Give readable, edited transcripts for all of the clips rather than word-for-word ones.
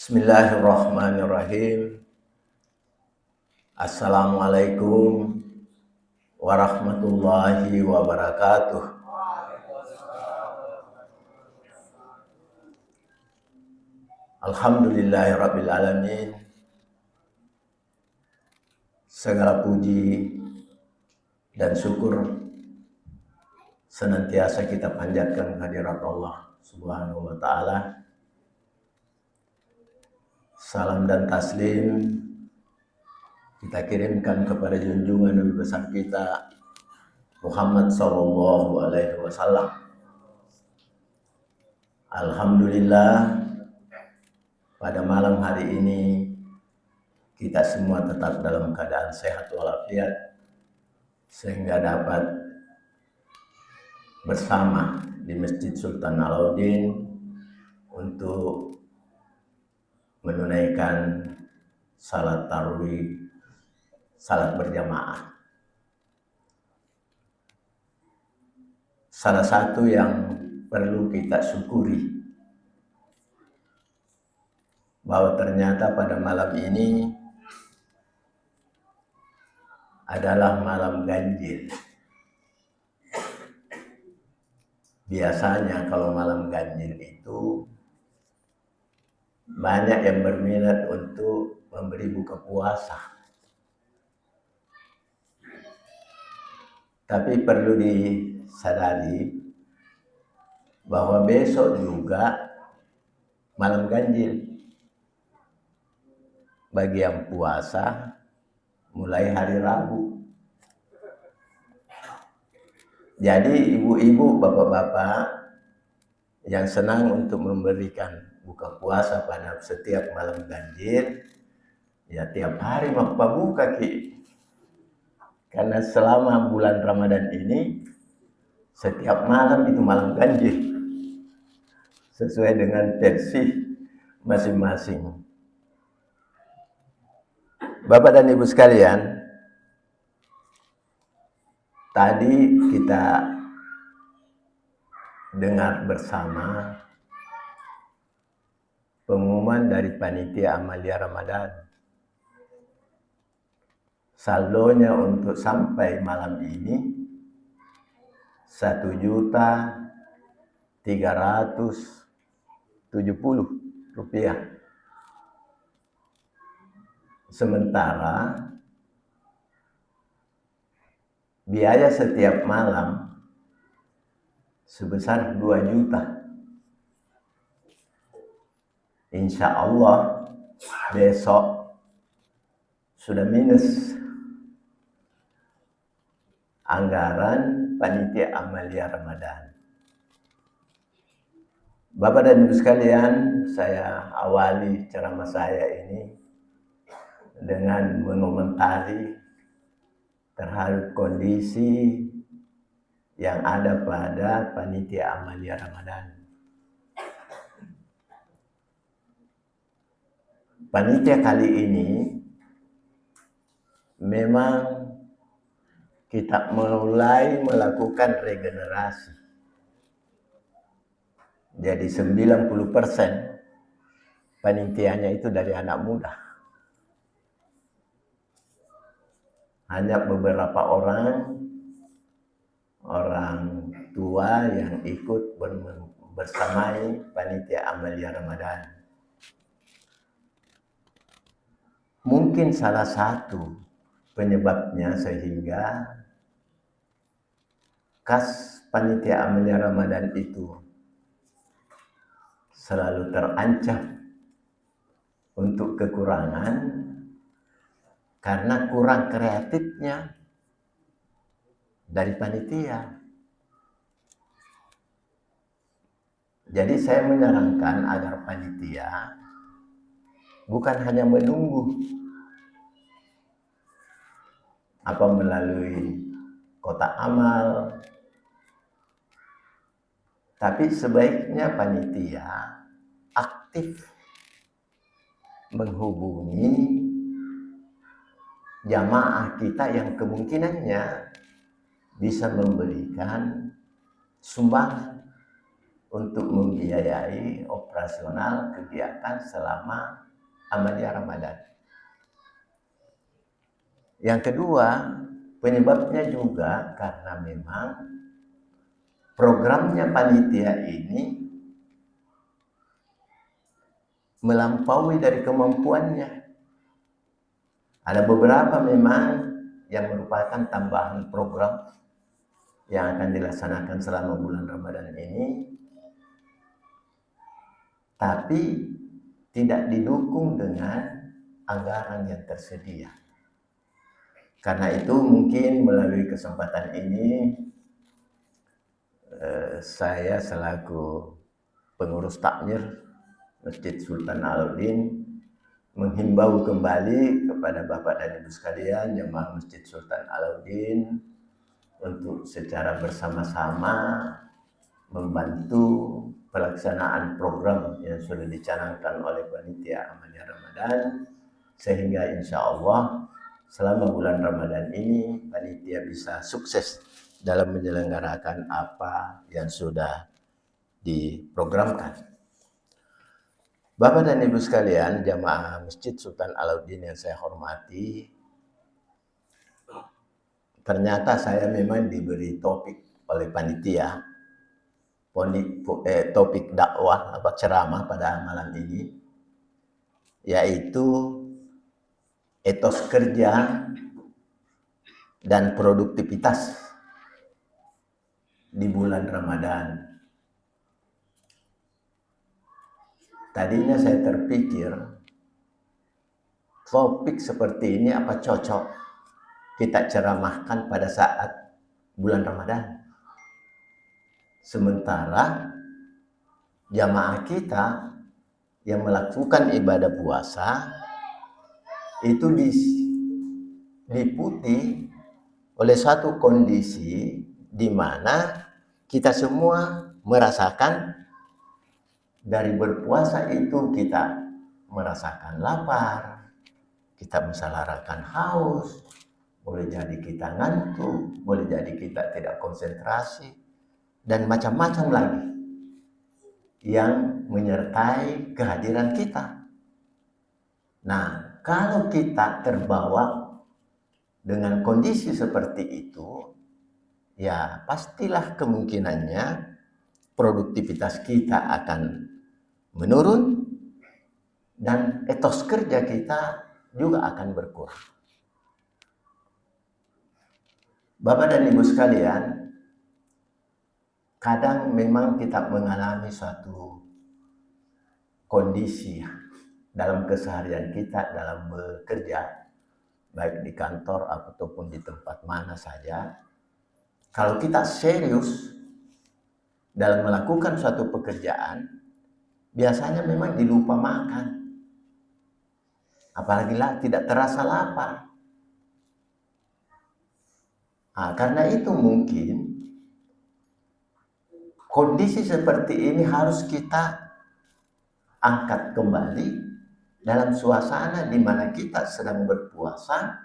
Bismillahirrahmanirrahim. Assalamualaikum warahmatullahi wabarakatuh. Alhamdulillahirabbil alamin. Segala puji dan syukur senantiasa kita panjatkan kehadirat Allah Subhanahu wa taala. Salam dan taslim kita kirimkan kepada junjungan Nabi besar kita Muhammad sallallahu alaihi wasallam. Alhamdulillah, pada malam hari ini kita semua tetap dalam keadaan sehat walafiat sehingga dapat bersama di Masjid Sultan Alauddin untuk menunaikan salat tarawih, salat berjamaah. Salah satu yang perlu kita syukuri bahwa ternyata pada malam ini adalah malam ganjil. Biasanya kalau malam ganjil itu banyak yang berminat untuk memberi buka puasa. Tapi perlu disadari bahwa besok juga malam ganjil bagi yang puasa mulai hari Rabu. Jadi ibu-ibu, bapak-bapak yang senang untuk memberikan buka puasa pada setiap malam ganjil, ya tiap hari mau buka ki. Karena selama bulan Ramadan ini setiap malam itu malam ganjil sesuai dengan versi masing-masing. Bapak dan Ibu sekalian, tadi kita dengar bersama pengumuman dari panitia Amalia Ramadan. Saldonya untuk sampai malam ini 1.370.000 rupiah. Sementara biaya setiap malam sebesar 2 juta. Insya Allah besok sudah minus anggaran panitia Amalia Ramadan. Bapak dan Ibu sekalian, saya awali ceramah saya ini dengan mengomentari terhadap kondisi yang ada pada panitia Amalia Ramadan. Panitia kali ini memang kita mulai melakukan regenerasi. Jadi 90% panitianya itu dari anak muda. Hanya beberapa orang tua yang ikut bersamai panitia Amalia Ramadan. Mungkin salah satu penyebabnya sehingga kas panitia Amalia Ramadan itu selalu terancam untuk kekurangan karena kurang kreatifnya dari panitia. Jadi saya menyarankan agar panitia bukan hanya menunggu melalui kotak amal, tapi sebaiknya panitia aktif menghubungi jamaah kita yang kemungkinannya bisa memberikan sumbangan untuk membiayai operasional kegiatan selama Ahmadiyah Ramadan. Yang kedua, penyebabnya juga karena memang programnya panitia ini melampaui dari kemampuannya. Ada beberapa memang yang merupakan tambahan program yang akan dilaksanakan selama bulan Ramadan ini, tapi tidak didukung dengan anggaran yang tersedia. Karena itu mungkin melalui kesempatan ini saya selaku pengurus takmir Masjid Sultan Alauddin menghimbau kembali kepada Bapak dan Ibu sekalian jemaah Masjid Sultan Alauddin untuk secara bersama-sama membantu pelaksanaan program yang sudah dicanangkan oleh panitia Ahmadiyah Ramadan, sehingga insya Allah selama bulan Ramadan ini panitia bisa sukses dalam menyelenggarakan apa yang sudah diprogramkan. Bapak dan Ibu sekalian, jamaah Masjid Sultan Alauddin yang saya hormati, ternyata saya memang diberi topik oleh panitia, topik dakwah atau ceramah pada malam ini, yaitu etos kerja dan produktivitas di bulan Ramadan. Tadinya saya terpikir, topik seperti ini apa cocok kita ceramahkan pada saat bulan Ramadan. Sementara jamaah kita yang melakukan ibadah puasa itu diputi oleh satu kondisi di mana kita semua merasakan dari berpuasa itu kita merasakan lapar, kita mensalarakan haus, boleh jadi kita ngantuk, boleh jadi kita tidak konsentrasi, dan macam-macam lagi yang menyertai kehadiran kita. Nah, kalau kita terbawa dengan kondisi seperti itu, ya pastilah kemungkinannya produktivitas kita akan menurun dan etos kerja kita juga akan berkurang. Bapak dan Ibu sekalian, kadang memang kita mengalami suatu kondisi dalam keseharian kita dalam bekerja, baik di kantor ataupun di tempat mana saja. Kalau kita serius dalam melakukan suatu pekerjaan, biasanya memang dilupa makan. Apalagi tidak terasa lapar. Nah, karena itu mungkin kondisi seperti ini harus kita angkat kembali dalam suasana di mana kita sedang berpuasa,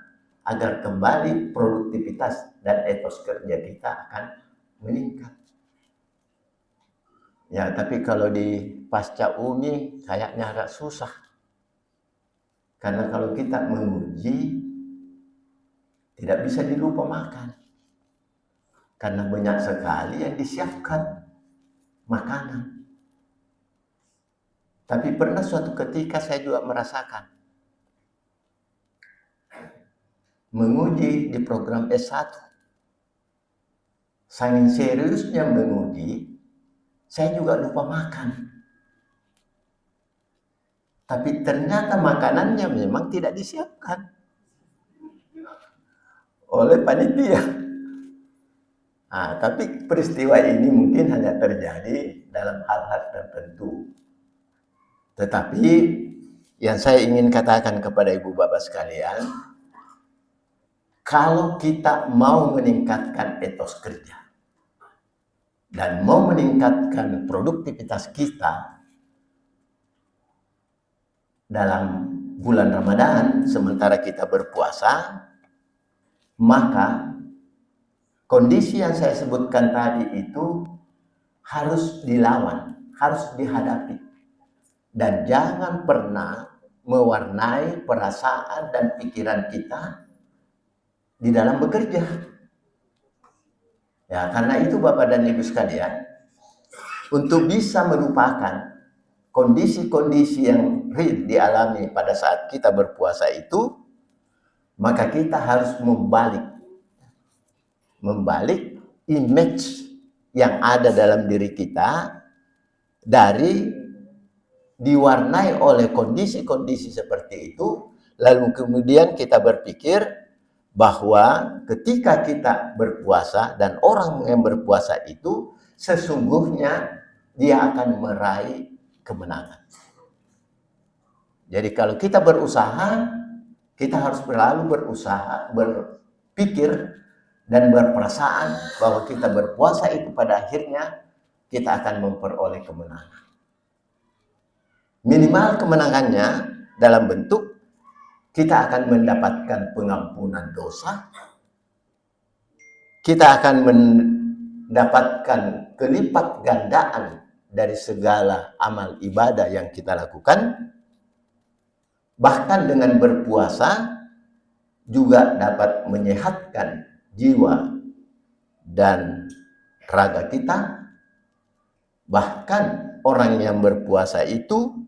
agar kembali produktivitas dan etos kerja kita akan meningkat. Ya, tapi kalau di pasca umi kayaknya agak susah. Karena kalau kita menguji, tidak bisa dilupa makan. Karena banyak sekali yang disiapkan makanan. Tapi pernah suatu ketika saya juga merasakan menguji di program S1. Saking seriusnya menguji, saya juga lupa makan. Tapi ternyata makanannya memang tidak disiapkan oleh panitia. Nah, tapi peristiwa ini mungkin hanya terjadi dalam hal-hal tertentu. Tetapi yang saya ingin katakan kepada ibu bapak sekalian, kalau kita mau meningkatkan etos kerja dan mau meningkatkan produktivitas kita dalam bulan Ramadan sementara kita berpuasa, maka kondisi yang saya sebutkan tadi itu harus dilawan, harus dihadapi. Dan jangan pernah mewarnai perasaan dan pikiran kita di dalam bekerja. Ya, karena itu Bapak dan Ibu sekalian, untuk bisa melupakan kondisi-kondisi yang real dialami pada saat kita berpuasa itu, maka kita harus membalik image yang ada dalam diri kita dari diwarnai oleh kondisi-kondisi seperti itu, lalu kemudian kita berpikir bahwa ketika kita berpuasa dan orang yang berpuasa itu sesungguhnya dia akan meraih kemenangan. Jadi kalau kita berusaha, kita harus selalu berusaha, berpikir dan berperasaan bahwa kita berpuasa itu pada akhirnya kita akan memperoleh kemenangan. Minimal kemenangannya dalam bentuk kita akan mendapatkan pengampunan dosa, kita akan mendapatkan kelipat gandaan dari segala amal ibadah yang kita lakukan. Bahkan dengan berpuasa juga dapat menyehatkan jiwa dan raga kita. Bahkan orang yang berpuasa itu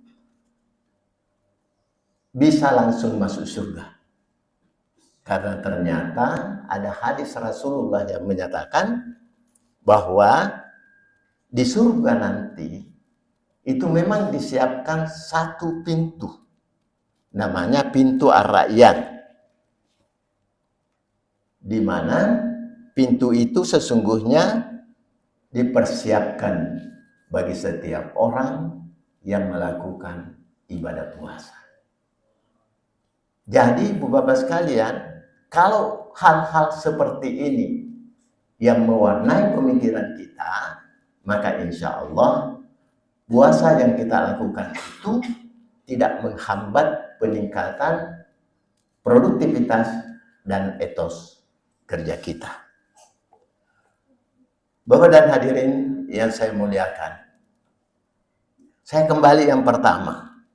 bisa langsung masuk surga. Karena ternyata ada hadis Rasulullah yang menyatakan bahwa di surga nanti itu memang disiapkan satu pintu. Namanya pintu Ar-Rayyan. Di mana pintu itu sesungguhnya dipersiapkan bagi setiap orang yang melakukan ibadah puasa. Jadi Bapak sekalian, kalau hal-hal seperti ini yang mewarnai pemikiran kita, maka insya Allah puasa yang kita lakukan itu tidak menghambat peningkatan produktivitas dan etos kerja kita. Bapak dan hadirin yang saya muliakan, saya kembali yang pertama,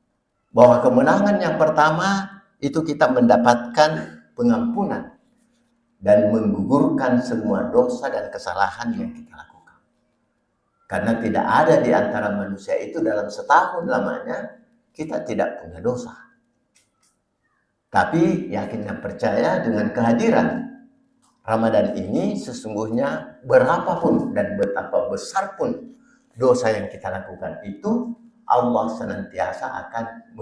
bahwa kemenangan yang pertama itu kita mendapatkan pengampunan dan menggugurkan semua dosa dan kesalahan yang kita lakukan. Karena tidak ada di antara manusia itu dalam setahun lamanya kita tidak punya dosa. Tapi yakin dan percaya dengan kehadiran Ramadan ini sesungguhnya berapapun dan betapa besar pun dosa yang kita lakukan itu, Allah senantiasa akan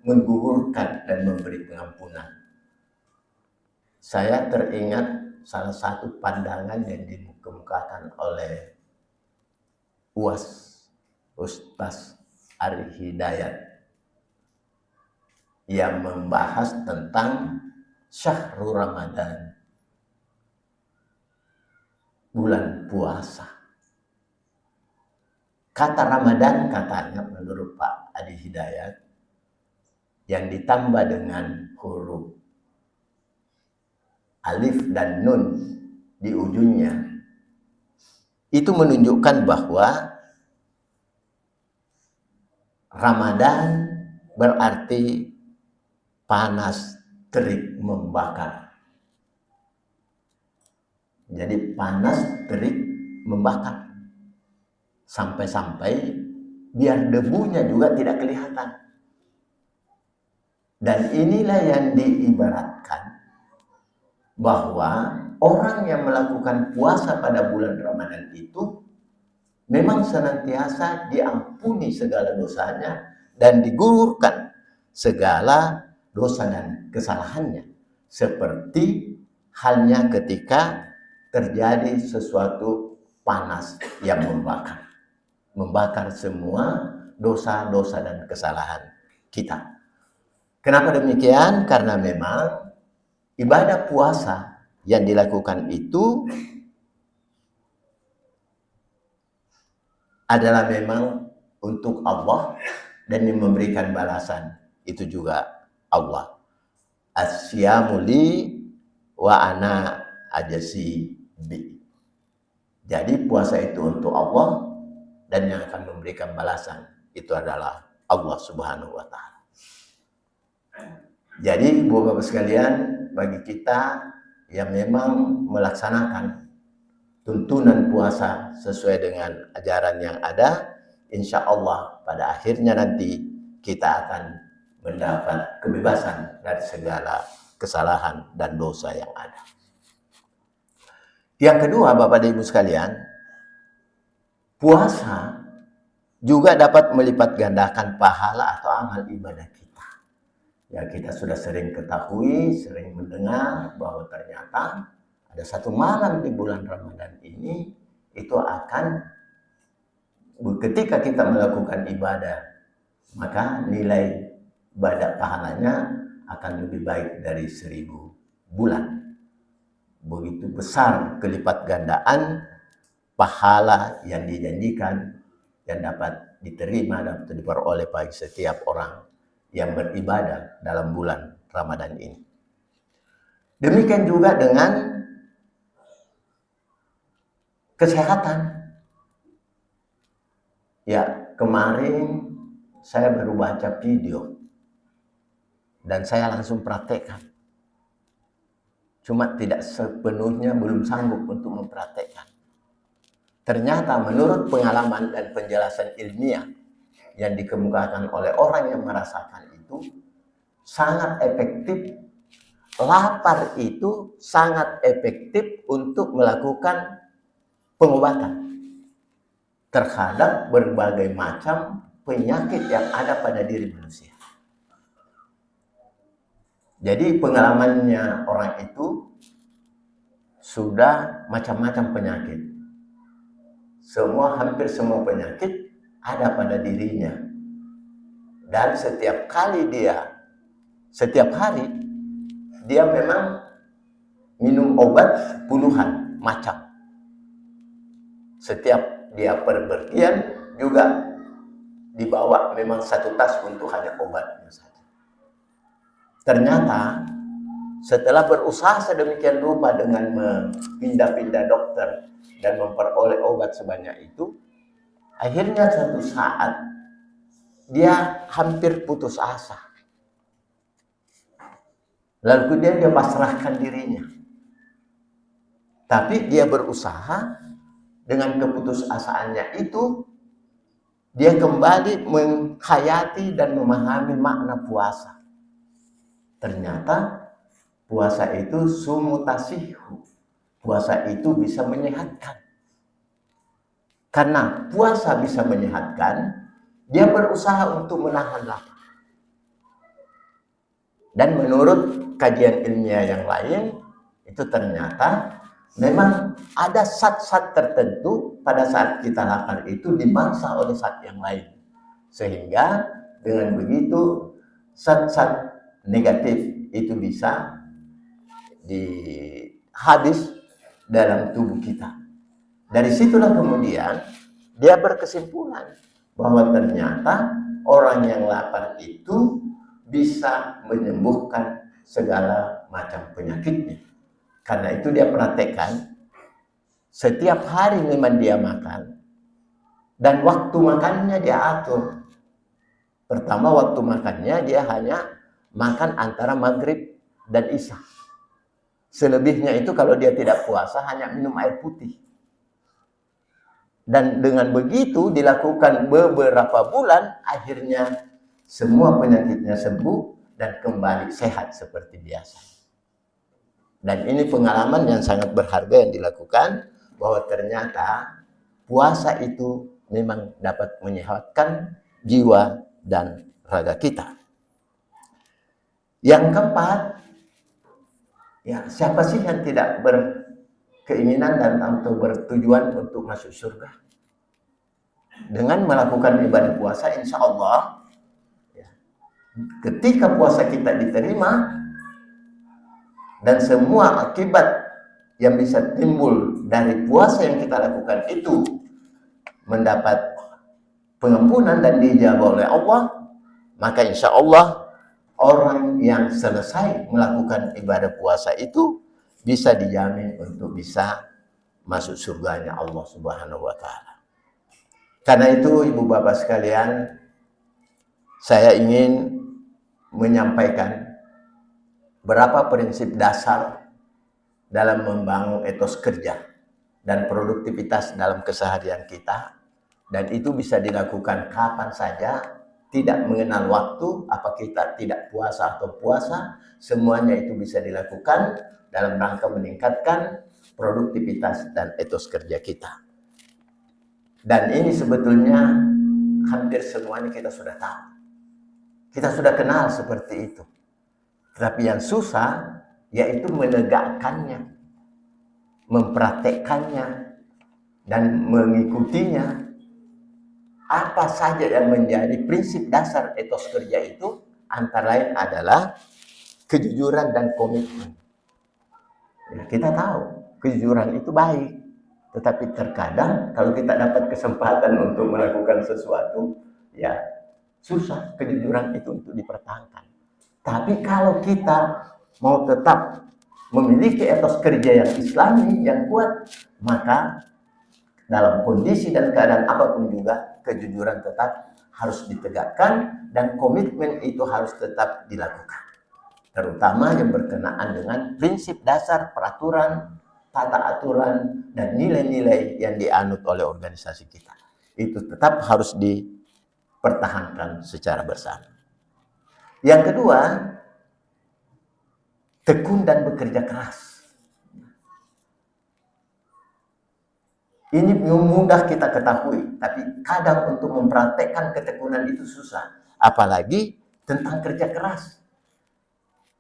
menggugurkan dan memberi pengampunan. Saya teringat salah satu pandangan yang dikemukakan oleh UAS, Ustaz Ari Hidayat, yang membahas tentang Syahrul Ramadan, bulan puasa. Kata Ramadan katanya menurut Pak Adi Hidayat yang ditambah dengan huruf alif dan nun di ujungnya itu menunjukkan bahwa Ramadan berarti panas terik membakar. Jadi panas terik membakar. Sampai-sampai biar debunya juga tidak kelihatan. Dan inilah yang diibaratkan bahwa orang yang melakukan puasa pada bulan Ramadan itu memang senantiasa diampuni segala dosanya dan digugurkan segala dosa dan kesalahannya. Seperti halnya ketika terjadi sesuatu panas yang membakar semua dosa-dosa dan kesalahan kita. Kenapa demikian? Karena memang ibadah puasa yang dilakukan itu adalah memang untuk Allah dan yang memberikan balasan itu juga Allah. Asyamu li wa ana ajasi bi. Jadi puasa itu untuk Allah, dan yang akan memberikan balasan itu adalah Allah Subhanahu wa Ta'ala. Jadi Bapak-Bapak sekalian, bagi kita yang memang melaksanakan tuntunan puasa sesuai dengan ajaran yang ada, insya Allah pada akhirnya nanti kita akan mendapat kebebasan dari segala kesalahan dan dosa yang ada. Yang kedua, Bapak dan Ibu sekalian, puasa juga dapat melipat gandakan pahala atau amal ibadah kita. Ya, kita sudah sering ketahui, sering mendengar bahwa ternyata ada satu malam di bulan Ramadan ini, itu akan ketika kita melakukan ibadah, maka nilai ibadah pahalanya akan lebih baik dari 1000 bulan. Begitu besar kelipat gandaan pahala yang dijanjikan yang dapat diterima dan diperoleh bagi setiap orang yang beribadah dalam bulan Ramadan ini. Demikian juga dengan kesehatan. Ya, kemarin saya baru baca video dan saya langsung praktekkan. Cuma tidak sepenuhnya belum sanggup untuk mempraktekkan. Ternyata menurut pengalaman dan penjelasan ilmiah yang dikemukakan oleh orang yang merasakan itu sangat efektif. Lapar itu sangat efektif untuk melakukan pengobatan terhadap berbagai macam penyakit yang ada pada diri manusia. Jadi pengalamannya orang itu sudah macam-macam penyakit. Hampir semua penyakit ada pada dirinya. Dan setiap hari dia memang minum obat puluhan macam. Setiap dia perpergian juga dibawa memang satu tas untuk hanya obatnya saja. Ternyata setelah berusaha sedemikian rupa dengan pindah-pindah dokter dan memperoleh obat sebanyak itu, akhirnya suatu saat dia hampir putus asa. Lalu kemudian dia pasrahkan dirinya. Tapi dia berusaha dengan keputusasaannya itu, dia kembali menghayati dan memahami makna puasa. Ternyata puasa itu sumutasihu. Puasa itu bisa menyehatkan. Karena puasa bisa menyehatkan, dia berusaha untuk menahan lapar. Dan menurut kajian ilmiah yang lain, itu ternyata memang ada zat-zat tertentu pada saat kita lapar itu dimangsa oleh zat yang lain. Sehingga dengan begitu zat-zat negatif itu bisa habis dalam tubuh kita. Dari situlah kemudian dia berkesimpulan bahwa ternyata orang yang lapar itu bisa menyembuhkan segala macam penyakitnya. Karena itu dia praktekkan setiap hari memang dia makan dan waktu makannya dia atur. Pertama waktu makannya dia hanya makan antara maghrib dan isya. Selebihnya itu kalau dia tidak puasa hanya minum air putih. Dan dengan begitu dilakukan beberapa bulan, akhirnya semua penyakitnya sembuh dan kembali sehat seperti biasa. Dan ini pengalaman yang sangat berharga yang dilakukan, bahwa ternyata puasa itu memang dapat menyehatkan jiwa dan raga kita. Yang keempat, ya siapa sih yang tidak berkeinginan dan atau bertujuan untuk masuk surga? Dengan melakukan ibadah puasa, insya Allah, ya, ketika puasa kita diterima dan semua akibat yang bisa timbul dari puasa yang kita lakukan itu mendapat pengampunan dan dijabah oleh Allah, maka insya Allah orang yang selesai melakukan ibadah puasa itu bisa dijamin untuk bisa masuk surganya Allah Subhanahu wa Ta'ala. Karena itu, ibu bapak sekalian, saya ingin menyampaikan berapa prinsip dasar dalam membangun etos kerja dan produktivitas dalam keseharian kita, dan itu bisa dilakukan kapan saja, tidak mengenal waktu, apa kita tidak puasa atau puasa, semuanya itu bisa dilakukan dalam rangka meningkatkan produktivitas dan etos kerja kita. Dan ini sebetulnya hampir semuanya kita sudah tahu. Kita sudah kenal seperti itu. Tapi yang susah yaitu menegakkannya, mempraktekkannya, dan mengikutinya. Apa saja yang menjadi prinsip dasar etos kerja itu, antara lain adalah kejujuran dan komitmen. Ya, kita tahu kejujuran itu baik, tetapi terkadang kalau kita dapat kesempatan untuk melakukan sesuatu, ya susah kejujuran itu untuk dipertahankan. Tapi kalau kita mau tetap memiliki etos kerja yang islami, yang kuat, maka dalam kondisi dan keadaan apapun juga, kejujuran tetap harus ditegakkan dan komitmen itu harus tetap dilakukan. Terutama yang berkenaan dengan prinsip dasar, peraturan, tata aturan, dan nilai-nilai yang dianut oleh organisasi kita. Itu tetap harus dipertahankan secara bersama. Yang kedua, tekun dan bekerja keras. Ini mudah kita ketahui, tapi kadang untuk mempraktekkan ketekunan itu susah. Apalagi tentang kerja keras.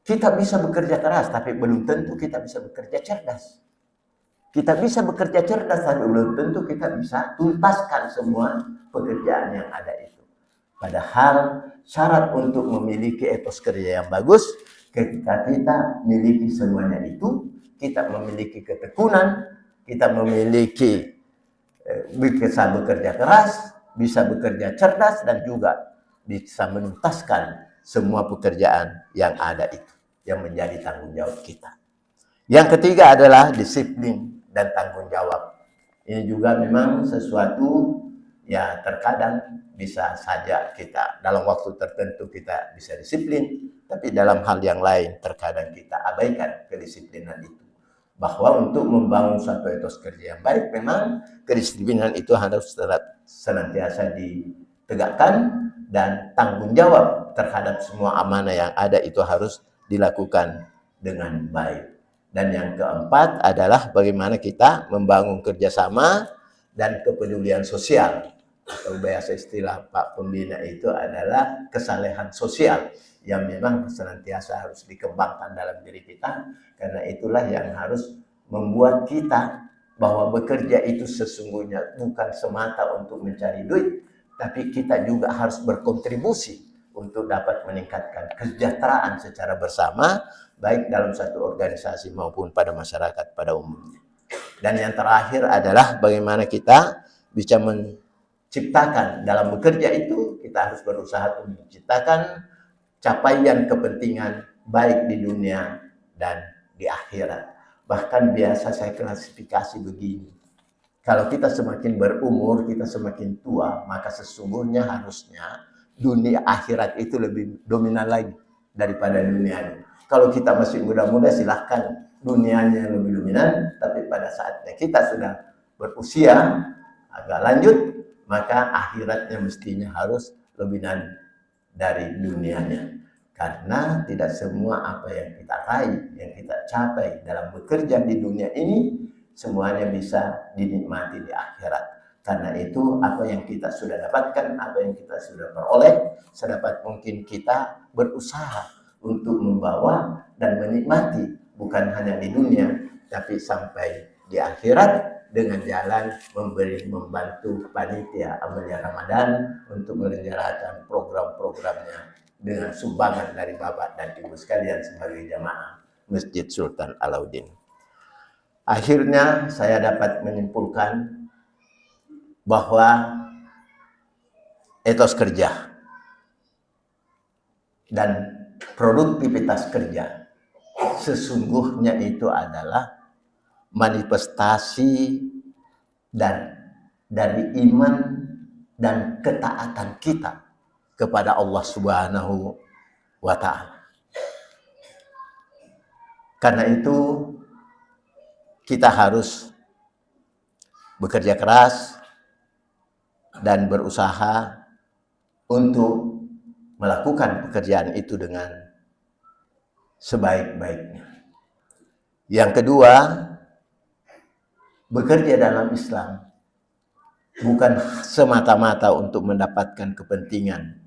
Kita bisa bekerja keras, tapi belum tentu kita bisa bekerja cerdas. Kita bisa bekerja cerdas, tapi belum tentu kita bisa tuntaskan semua pekerjaan yang ada itu. Padahal syarat untuk memiliki etos kerja yang bagus, ketika kita memiliki semuanya itu, kita memiliki ketekunan, kita memiliki bisa bekerja keras, bisa bekerja cerdas, dan juga bisa menuntaskan semua pekerjaan yang ada itu, yang menjadi tanggung jawab kita. Yang ketiga adalah disiplin dan tanggung jawab. Ini juga memang sesuatu ya terkadang bisa saja kita dalam waktu tertentu kita bisa disiplin, tapi dalam hal yang lain terkadang kita abaikan kedisiplinan itu. Bahwa untuk membangun suatu etos kerja yang baik, memang kedisiplinan itu harus senantiasa ditegakkan, dan tanggung jawab terhadap semua amanah yang ada itu harus dilakukan dengan baik. Dan yang keempat adalah bagaimana kita membangun kerjasama dan kepedulian sosial. Atau bahasa istilah Pak Pembina itu adalah kesalehan sosial, yang memang senantiasa harus dikembangkan dalam diri kita, karena itulah yang harus membuat kita bahwa bekerja itu sesungguhnya bukan semata untuk mencari duit, tapi kita juga harus berkontribusi untuk dapat meningkatkan kesejahteraan secara bersama, baik dalam satu organisasi maupun pada masyarakat pada umumnya. Dan yang terakhir adalah bagaimana kita bisa menciptakan dalam bekerja itu, kita harus berusaha untuk menciptakan capaian kepentingan baik di dunia dan di akhirat. Bahkan biasa saya klasifikasi begini. Kalau kita semakin berumur, kita semakin tua, maka sesungguhnya harusnya dunia akhirat itu lebih dominan lagi daripada dunia ini. Kalau kita masih muda-muda, silahkan dunianya lebih dominan, tapi pada saatnya kita sudah berusia agak lanjut, maka akhiratnya mestinya harus lebih dari dunianya. Karena tidak semua apa yang kita raih, yang kita capai dalam bekerja di dunia ini, semuanya bisa dinikmati di akhirat. Karena itu apa yang kita sudah dapatkan, apa yang kita sudah peroleh, sedapat mungkin kita berusaha untuk membawa dan menikmati, bukan hanya di dunia, tapi sampai di akhirat, dengan jalan membantu panitia Amalia Ramadan untuk menyelenggarakan program-programnya dengan sumbangan dari Bapak dan Ibu sekalian sebagai jamaah Masjid Sultan Alauddin. Akhirnya saya dapat menyimpulkan bahwa etos kerja dan produktivitas kerja sesungguhnya itu adalah manifestasi dan dari iman dan ketaatan kita kepada Allah Subhanahu wa Ta'ala. Karena itu kita harus bekerja keras dan berusaha untuk melakukan pekerjaan itu dengan sebaik-baiknya. Yang kedua, bekerja dalam Islam bukan semata-mata untuk mendapatkan kepentingan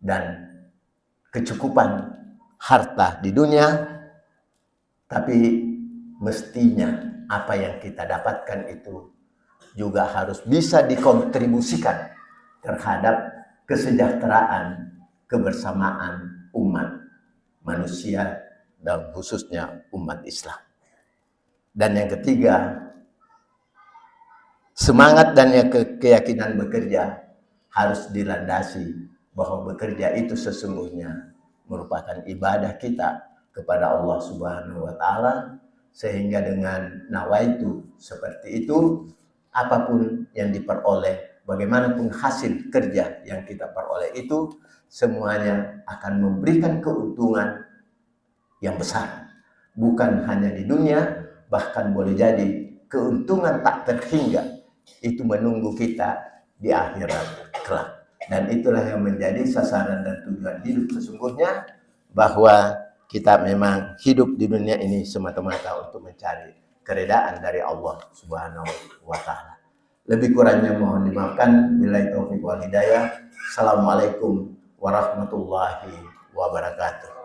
dan kecukupan harta di dunia, tapi mestinya apa yang kita dapatkan itu juga harus bisa dikontribusikan terhadap kesejahteraan kebersamaan umat manusia dan khususnya umat Islam. Dan yang ketiga, semangat dan keyakinan bekerja harus dilandasi bahwa bekerja itu sesungguhnya merupakan ibadah kita kepada Allah Subhanahu wa Ta'ala, sehingga dengan nawaitu seperti itu, apapun yang diperoleh, bagaimanapun hasil kerja yang kita peroleh itu, semuanya akan memberikan keuntungan yang besar. Bukan hanya di dunia, bahkan boleh jadi keuntungan tak terhingga itu menunggu kita di akhirat kelak. Dan itulah yang menjadi sasaran dan tujuan hidup sesungguhnya, bahwa kita memang hidup di dunia ini semata-mata untuk mencari keredaan dari Allah Subhanahu wa Ta'ala. Lebih kurangnya mohon dimaafkan. Billahi taufiq wal hidayah. Assalamualaikum warahmatullahi wabarakatuh.